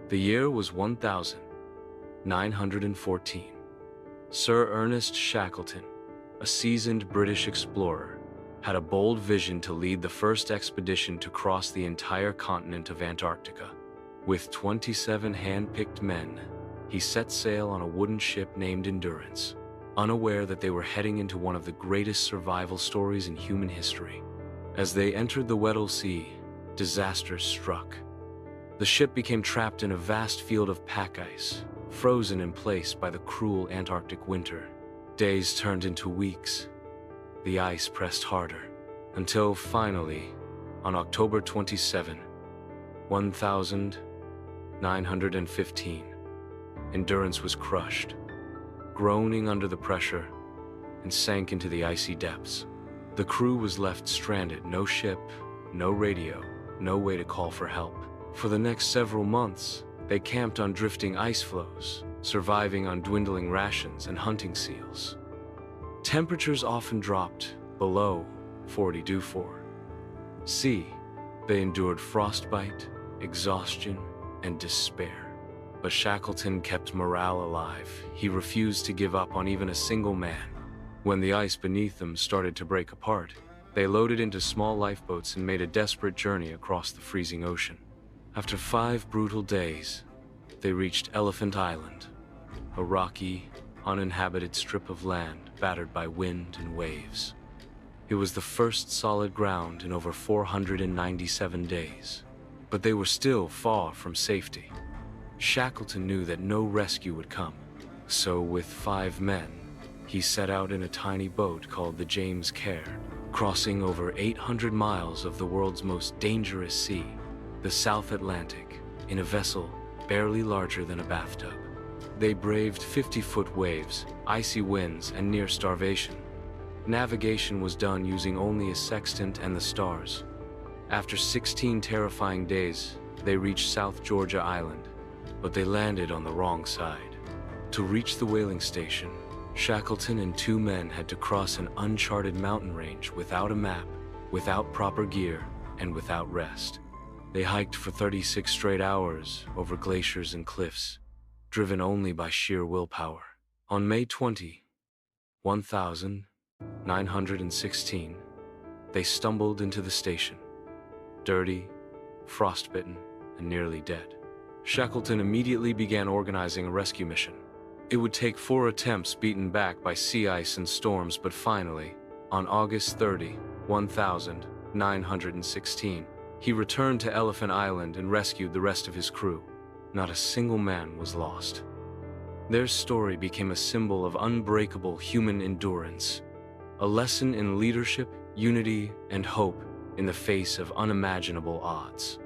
The year was 1914. Sir Ernest Shackleton, a seasoned British explorer, had a bold vision to lead the first expedition to cross the entire continent of Antarctica. With 27 hand-picked men, he set sail on a wooden ship named Endurance, unaware that they were heading into one of the greatest survival stories in human history. As they entered the Weddell Sea, disaster struck. The ship became trapped in a vast field of pack ice, frozen in place by the cruel Antarctic winter. Days turned into weeks. The ice pressed harder, until finally, on October 27, 1915, Endurance was crushed, groaning under the pressure, and sank into the icy depths. The crew was left stranded, no ship, no radio, no way to call for help. For the next several months, they camped on drifting ice floes, surviving on dwindling rations and hunting seals. Temperatures often dropped below 40°C. They endured frostbite, exhaustion, and despair. But Shackleton kept morale alive. He refused to give up on even a single man. When the ice beneath them started to break apart, they loaded into small lifeboats and made a desperate journey across the freezing ocean. After 5 brutal days, they reached Elephant Island, a rocky, uninhabited strip of land battered by wind and waves. It was the first solid ground in over 497 days, but they were still far from safety. Shackleton knew that no rescue would come, so with 5 men, he set out in a tiny boat called the James Caird, crossing over 800 miles of the world's most dangerous sea, the South Atlantic, in a vessel barely larger than a bathtub. They braved 50-foot waves, icy winds, and near starvation. Navigation was done using only a sextant and the stars. After 16 terrifying days, they reached South Georgia Island, but they landed on the wrong side. To reach the whaling station, Shackleton and 2 men had to cross an uncharted mountain range without a map, without proper gear, and without rest. They hiked for 36 straight hours over glaciers and cliffs, driven only by sheer willpower. On May 20, 1916, they stumbled into the station, dirty, frostbitten, and nearly dead. Shackleton immediately began organizing a rescue mission. It would take 4 attempts beaten back by sea ice and storms, but finally, on August 30, 1916, he returned to Elephant Island and rescued the rest of his crew. Not a single man was lost. Their story became a symbol of unbreakable human endurance, a lesson in leadership, unity, and hope in the face of unimaginable odds.